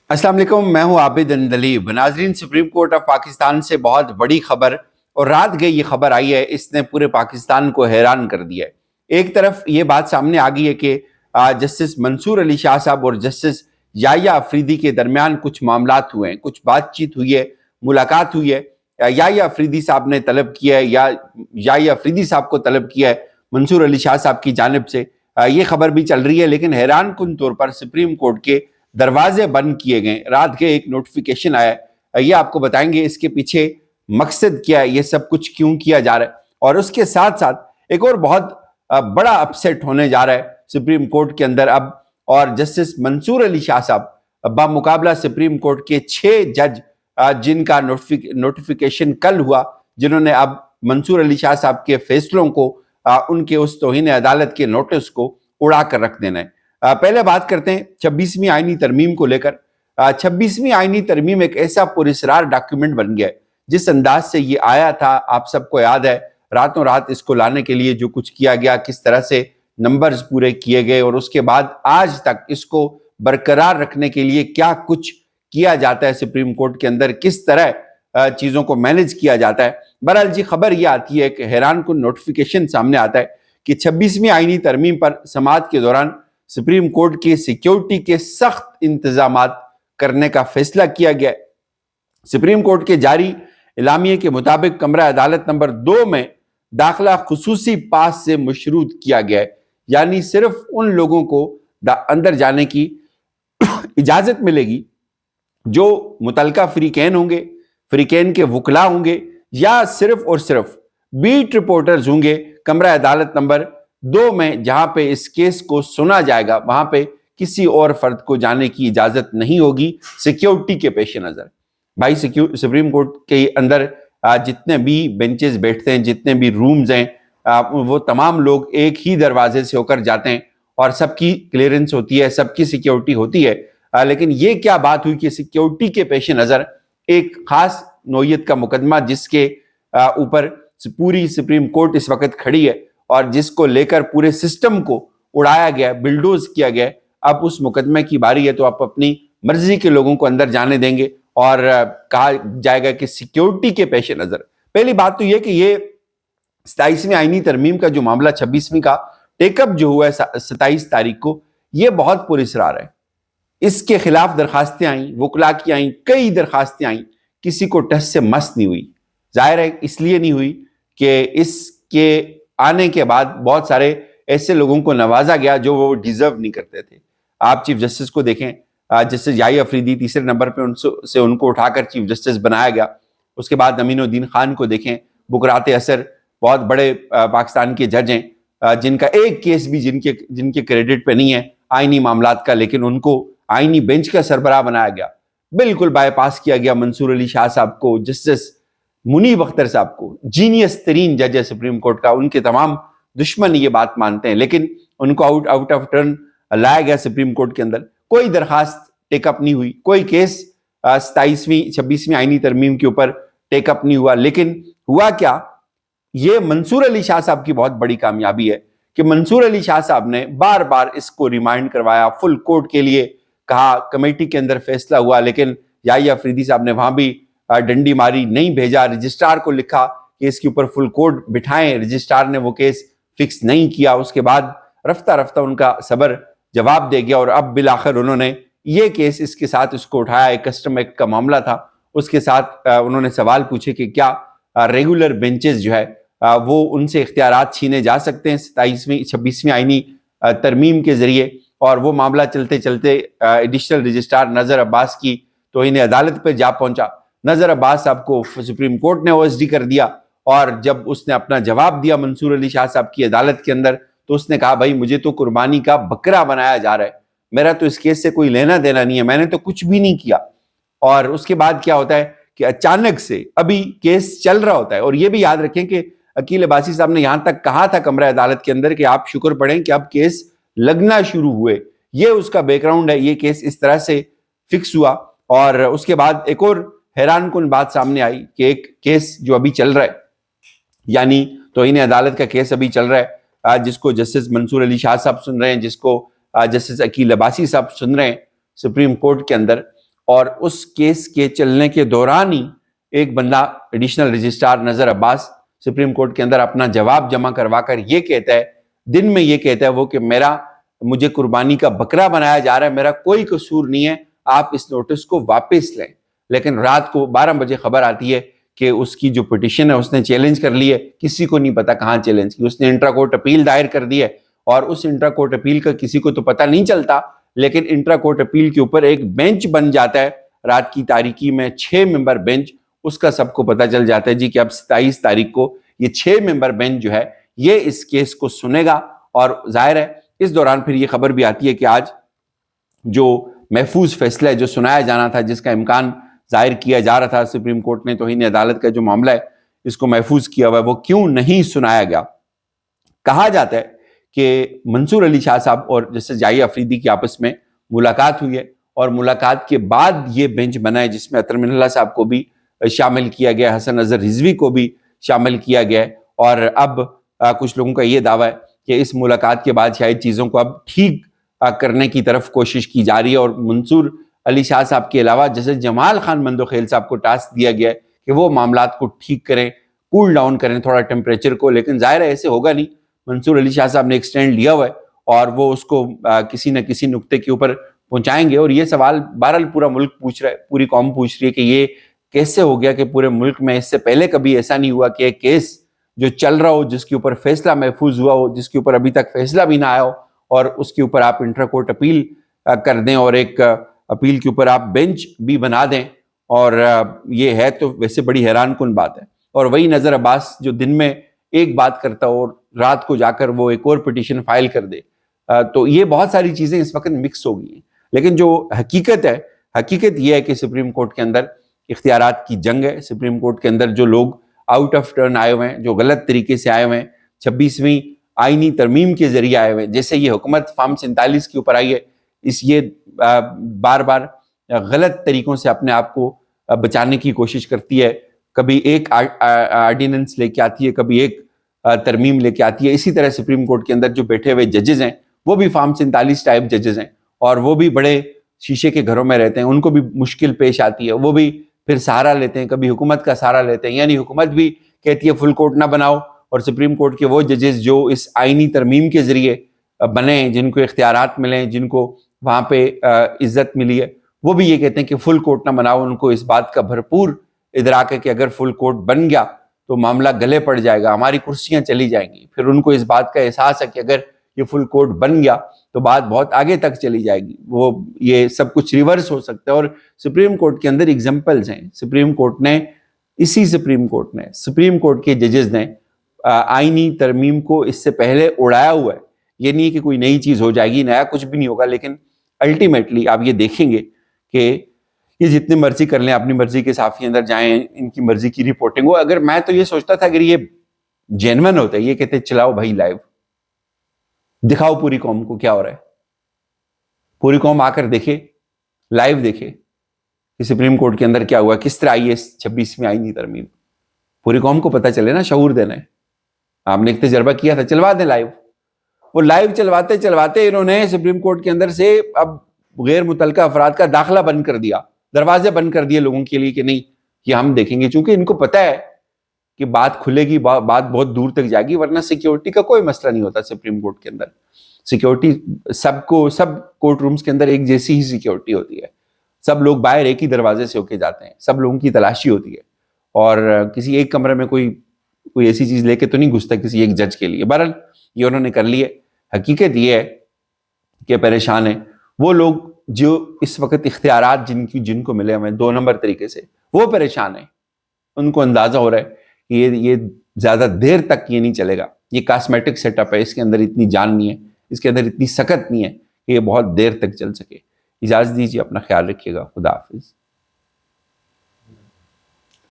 अस्सलाम वालेकुम, मैं हूं आबिद अंदलीब। नाजरीन, सुप्रीम कोर्ट ऑफ पाकिस्तान से बहुत बड़ी खबर और रात गई ये खबर आई है, इसने पूरे पाकिस्तान को हैरान कर दिया है। एक तरफ ये बात सामने आ गई है कि जस्टिस मंसूर अली शाह साहब और जस्टिस याहिया अफरीदी के दरमियान कुछ मामलात हुए हैं, कुछ बातचीत हुई है, मुलाकात हुई है। याहिया अफरीदी साहब ने तलब किया है या याहिया अफरीदी साहब को तलब किया है मंसूर अली शाह साहब की जानिब से। ये खबर भी चल रही है, लेकिन हैरान कुन तौर पर सुप्रीम कोर्ट के दरवाजे बंद किए गए। रात के एक नोटिफिकेशन आया है, ये आपको बताएंगे इसके पीछे मकसद क्या है, ये सब कुछ क्यों किया जा रहा है। और उसके साथ साथ एक और बहुत बड़ा अपसेट होने जा रहा है सुप्रीम कोर्ट के अंदर अब। और जस्टिस मंसूर अली शाह साहब बामुकाबला सुप्रीम कोर्ट के 6 जज जिनका नोटिफिकेशन कल हुआ, जिन्होंने अब मंसूर अली शाह साहब के फैसलों को उनके उस तौहीन अदालत के नोटिस को उड़ा कर रख देना है। पहले बात करते हैं 26वीं आईनी तरमीम को लेकर। 26वीं आईनी तरमीम एक ऐसा पुरस्कार डॉक्यूमेंट बन गया है, जिस अंदाज से ये आया था आप सबको याद है। रातों रात इसको लाने के लिए जो कुछ किया गया, किस तरह से नंबर्स पूरे किए गए और उसके बाद आज तक इसको बरकरार रखने के लिए क्या कुछ किया जाता है सुप्रीम कोर्ट के अंदर, किस तरह चीज़ों को मैनेज किया जाता है। बहरहाल जी, खबर ये आती है कि हैरान कुन नोटिफिकेशन सामने आता है कि 26वीं आईनी तरमीम पर समाअत के दौरान सुप्रीम कोर्ट की सिक्योरिटी के सख्त इंतजामात करने का फैसला किया गया। सुप्रीम कोर्ट के जारी इलामिये के मुताबिक कमरा अदालत नंबर 2 में दाखिला खुसूसी पास से मशरूत किया गया है, यानी सिर्फ उन लोगों को अंदर जाने की इजाजत मिलेगी जो मुतलका फ्रीकैन होंगे, फ्रीकैन के वकला होंगे, या सिर्फ और सिर्फ बीट रिपोर्टर्स होंगे। कमरा अदालत नंबर 2 में जहां पे इस केस को सुना जाएगा, वहां पे किसी और फर्द को जाने की इजाजत नहीं होगी सिक्योरिटी के पेश नजर। भाई, सुप्रीम कोर्ट के अंदर जितने भी बेंचेस बैठते हैं, जितने भी रूम्स हैं, वो तमाम लोग एक ही दरवाजे से होकर जाते हैं और सबकी क्लियरेंस होती है, सबकी सिक्योरिटी होती है। लेकिन ये क्या बात हुई कि सिक्योरिटी के पेश नजर एक खास नौयत का मुकदमा, जिसके ऊपर पूरी सुप्रीम कोर्ट इस वक्त खड़ी है और जिसको लेकर पूरे सिस्टम को उड़ाया गया, बिल्डोज किया गया, अब उस मुकदमे की बारी है तो आप अपनी मर्जी के लोगों को अंदर जाने देंगे और कहा जाएगा कि सिक्योरिटी के पेश नजर। पहली बात तो यह कि ये 27वीं आईनी तरमीम का जो मामला 26वीं का टेकअप जो हुआ है 27 तारीख को, यह बहुत पुरस्कार है। इसके खिलाफ दरखास्तें आई, वकला की आई, कई दरखास्तें आई, किसी को टस से मस नहीं हुई। जाहिर है इसलिए नहीं हुई कि इसके आने के बाद बहुत सारे ऐसे लोगों को नवाजा गया जो वो डिजर्व नहीं करते थे। आप चीफ जस्टिस को देखें, जस्टिस याहिया अफरीदी तीसरे नंबर पे उनको उठाकर चीफ जस्टिस बनाया गया। उसके बाद अमीनुद्दीन खान को देखें, बुकरात असर, बहुत बड़े पाकिस्तान के जज हैं, जिनका एक केस भी जिनके क्रेडिट पे नहीं है आईनी मामलात का, लेकिन उनको आईनी बेंच का सरबराह बनाया गया। बिल्कुल बाईपास किया गया मंसूर अली शाह साहब को, जस्टिस मुनीब अख्तर साहब को, जीनियस तरीन जज है सुप्रीम कोर्ट का। उनके तमाम दुश्मन ये बात मानते हैं, लेकिन उनको आउट ऑफ टर्न लाया गया सुप्रीम कोर्ट के अंदर। कोई दरखास्त टेकअप नहीं हुई, कोई केस 26वीं आईनी तरमीम के ऊपर टेकअप नहीं हुआ। लेकिन हुआ क्या, ये मंसूर अली शाह साहब की बहुत बड़ी कामयाबी है कि मंसूर अली शाह साहब ने बार बार इसको रिमाइंड करवाया, फुल कोर्ट के लिए कहा, कमेटी के अंदर फैसला हुआ, लेकिन याहिया अफरीदी साहब ने वहां भी डंडी मारी, नहीं भेजा। रजिस्ट्रार को लिखा कि इसके ऊपर फुल कोर्ट बिठाएं, रजिस्ट्रार ने वो केस फिक्स नहीं किया। उसके बाद रफ्ता रफ्ता उनका सबर जवाब दे गया और अब बिलाखिर उन्होंने ये केस इसके साथ उसको उठाया। एक कस्टम एक्ट का मामला था, उसके साथ उन्होंने सवाल पूछे कि क्या रेगुलर बेंचेस जो है वो उनसे इख्तियारात छीने जा सकते हैं 26वीं आईनी तरमीम के जरिए। और वो मामला चलते चलते एडिशनल रजिस्ट्रार नजर अब्बास की तौहीन अदालत पर जा पहुंचा। नजर अब्बास साहब को सुप्रीम कोर्ट ने ओएसडी कर दिया और जब उसने अपना जवाब दिया मंसूर अली शाह साहब की अदालत के अंदर, तो उसने कहा, भाई मुझे तो कुर्बानी का बकरा बनाया जा रहा है, मेरा तो इस केस से कोई लेना देना नहीं है, मैंने तो कुछ भी नहीं किया। और उसके बाद क्या होता है कि अचानक से अभी केस चल रहा होता है। और ये भी याद रखें कि अकील अब्बासी साहब ने यहां तक कहा था कमरा अदालत के अंदर कि आप शुक्र पढ़ें कि अब केस लगना शुरू हुए। ये उसका बैकग्राउंड है, ये केस इस तरह से फिक्स हुआ। और उसके बाद एक और हैरान कुन बात सामने आई कि एक केस जो अभी चल रहा है, यानी तौहीन अदालत का केस अभी चल रहा है, जिसको जस्टिस मंसूर अली शाह साहब सुन रहे हैं, जिसको जस्टिस अकील अब्बासी साहब सुन रहे हैं सुप्रीम कोर्ट के अंदर। اور اس کیس کے چلنے کے دوران ہی ایک بندہ ایڈیشنل رجسٹرار نذر عباس سپریم کورٹ کے اندر اپنا جواب جمع کروا کر یہ کہتا ہے، دن میں یہ کہتا ہے وہ کہ مجھے قربانی کا بکرا بنایا جا رہا ہے، میرا کوئی قصور نہیں ہے، آپ اس نوٹس کو واپس لیں۔ لیکن رات کو 12 بجے خبر آتی ہے کہ اس کی جو پٹیشن ہے اس نے چیلنج کر لی ہے، کسی کو نہیں پتا کہاں چیلنج کی، اس نے انٹرا کورٹ اپیل دائر کر دی ہے، اور اس انٹرا کورٹ اپیل کا کسی کو تو پتا نہیں چلتا، لیکن انٹرا کورٹ اپیل کے اوپر ایک بینچ بن جاتا ہے رات کی تاریکی میں، 6 ممبر بینچ، اس کا سب کو پتا چل جاتا ہے جی کہ اب 27 تاریخ کو یہ 6 ممبر بینچ جو ہے یہ اس کیس کو سنے گا۔ اور ظاہر ہے اس دوران پھر یہ خبر بھی آتی ہے کہ آج جو محفوظ فیصلہ ہے جو سنایا جانا تھا، جس کا امکان ظاہر کیا جا رہا تھا، سپریم کورٹ نے توہین عدالت کا جو معاملہ ہے اس کو محفوظ کیا ہوا ہے، وہ کیوں نہیں سنایا گیا۔ کہا جاتا ہے کہ منصور علی شاہ صاحب اور جسٹس جائی افریدی کی آپس میں ملاقات ہوئی ہے، اور ملاقات کے بعد یہ بینچ بنا ہے جس میں عطر من اللہ صاحب کو بھی شامل کیا گیا، حسن اظہر رضوی کو بھی شامل کیا گیا ہے، اور اب کچھ لوگوں کا یہ دعویٰ ہے کہ اس ملاقات کے بعد شاید چیزوں کو اب ٹھیک کرنے کی طرف کوشش کی جا رہی ہے، اور منصور علی شاہ صاحب کے علاوہ جسٹس جمال خان مندوخیل صاحب کو ٹاسک دیا گیا ہے کہ وہ معاملات کو ٹھیک کریں، کول ڈاؤن کریں تھوڑا ٹیمپریچر کو، لیکن ظاہر ہے ایسے ہوگا نہیں۔ منصور علی شاہ صاحب نے ایکسٹینڈ لیا ہوا ہے اور وہ اس کو کسی نہ کسی نقطے کے اوپر پہنچائیں گے، اور یہ سوال بہرحال پورا ملک پوچھ رہا ہے، پوری قوم پوچھ رہی ہے کہ یہ کیسے ہو گیا کہ پورے ملک میں اس سے پہلے کبھی ایسا نہیں ہوا کہ ایک کیس جو چل رہا ہو، جس کے اوپر فیصلہ محفوظ ہوا ہو، جس کے اوپر ابھی تک فیصلہ بھی نہ آیا ہو، اور اس کے اوپر آپ انٹرا کورٹ اپیل کر دیں اور ایک اپیل کے اوپر آپ بینچ بھی بنا دیں، اور یہ ہے تو ویسے بڑی حیران کن بات ہے۔ اور وہی نذر عباس جو دن میں ایک بات کرتا ہو اور رات کو جا کر وہ ایک اور پٹیشن فائل کر دے، تو یہ بہت ساری چیزیں اس وقت مکس ہو گئی ہیں۔ لیکن جو حقیقت ہے، حقیقت یہ ہے کہ سپریم کورٹ کے اندر اختیارات کی جنگ ہے۔ سپریم کورٹ کے اندر جو لوگ آؤٹ آف ٹرن آئے ہوئے ہیں، جو غلط طریقے سے آئے ہوئے ہیں، 26ویں آئینی ترمیم کے ذریعے آئے ہوئے ہیں، جیسے یہ حکومت فارم 47 کے اوپر آئی ہے، یہ بار بار غلط طریقوں سے اپنے آپ کو بچانے کی کوشش کرتی ہے، کبھی ایک آرڈیننس لے کے آتی ہے، کبھی ایک ترمیم لے کے آتی ہے۔ اسی طرح سپریم کورٹ کے اندر جو بیٹھے ہوئے ججز ہیں وہ بھی فارم 47 ٹائپ ججز ہیں، اور وہ بھی بڑے شیشے کے گھروں میں رہتے ہیں، ان کو بھی مشکل پیش آتی ہے، وہ بھی پھر سہارا لیتے ہیں، کبھی حکومت کا سہارا لیتے ہیں، یعنی حکومت بھی کہتی ہے فل کورٹ نہ بناؤ، اور سپریم کورٹ کے وہ ججز جو اس آئینی ترمیم کے ذریعے بنے، جن کو اختیارات ملے، جن کو وہاں پہ عزت ملی ہے، وہ بھی یہ کہتے ہیں کہ فل کورٹ نہ بناؤ۔ ان کو اس بات کا بھرپور ادراک ہے کہ اگر فل کورٹ بن گیا تو معاملہ گلے پڑ جائے گا، ہماری کرسیاں چلی جائیں گی۔ پھر ان کو اس بات کا احساس ہے کہ اگر یہ فل کورٹ بن گیا تو بات بہت آگے تک چلی جائے گی، وہ یہ سب کچھ ریورس ہو سکتا ہے۔ اور سپریم کورٹ کے اندر ایگزامپلز ہیں، سپریم کورٹ کے ججز نے آئینی ترمیم کو اس سے پہلے اڑایا ہوا ہے۔ یہ نہیں ہے کہ کوئی نئی چیز ہو جائے گی، نیا کچھ بھی نہیں ہوگا، لیکن الٹیمیٹلی آپ یہ دیکھیں گے کہ یہ جتنے مرضی کر لیں، اپنی مرضی کے صحافی اندر جائیں، ان کی مرضی کی رپورٹنگ ہو۔ اگر میں تو یہ سوچتا تھا اگر یہ جینون ہوتا ہے، یہ کہتے چلاؤ بھائی لائیو دکھاؤ پوری قوم کو کیا ہو رہا ہے، پوری قوم آ کر دیکھے، لائیو دیکھے کہ سپریم کورٹ کے اندر کیا ہوا، کس طرح آئی ہے 26ویں آئینی ترمیم، پوری قوم کو پتہ چلے نا، شعور دینا ہے۔ آپ نے ایک تجربہ کیا تھا، چلوا دیں لائیو۔ وہ لائیو چلواتے چلواتے انہوں نے سپریم کورٹ کے اندر سے اب غیر متعلقہ افراد کا داخلہ بند کر دیا، دروازے بند کر دیے لوگوں کے لیے کہ نہیں یہ ہم دیکھیں گے، چونکہ ان کو پتہ ہے کہ بات کھلے گی، بات بہت دور تک جائے گی، ورنہ سیکیورٹی کا کوئی مسئلہ نہیں ہوتا سپریم کورٹ کے اندر۔ سیکیورٹی سب کورٹ رومز کے اندر ایک جیسی ہی سیکیورٹی ہوتی ہے، سب لوگ باہر ایک ہی دروازے سے ہو کے جاتے ہیں، سب لوگوں کی تلاشی ہوتی ہے، اور کسی ایک کمرے میں کوئی ایسی چیز لے کے تو نہیں گھستا کسی ایک جج کے لیے۔ بہرحال یہ انہوں نے کر لی ہے۔ حقیقت یہ ہے کہ پریشان ہیں وہ لوگ جو اس وقت اختیارات جن کو ملے ہوئے 2 نمبر طریقے سے، وہ پریشان ہیں، ان کو اندازہ ہو رہا ہے کہ یہ زیادہ دیر تک یہ نہیں چلے گا، یہ کاسمیٹک سیٹ اپ ہے، اس کے اندر اتنی جان نہیں ہے، اس کے اندر اتنی سکت نہیں ہے کہ یہ بہت دیر تک چل سکے۔ اجازت دیجیے، اپنا خیال رکھیے گا، خدا حافظ۔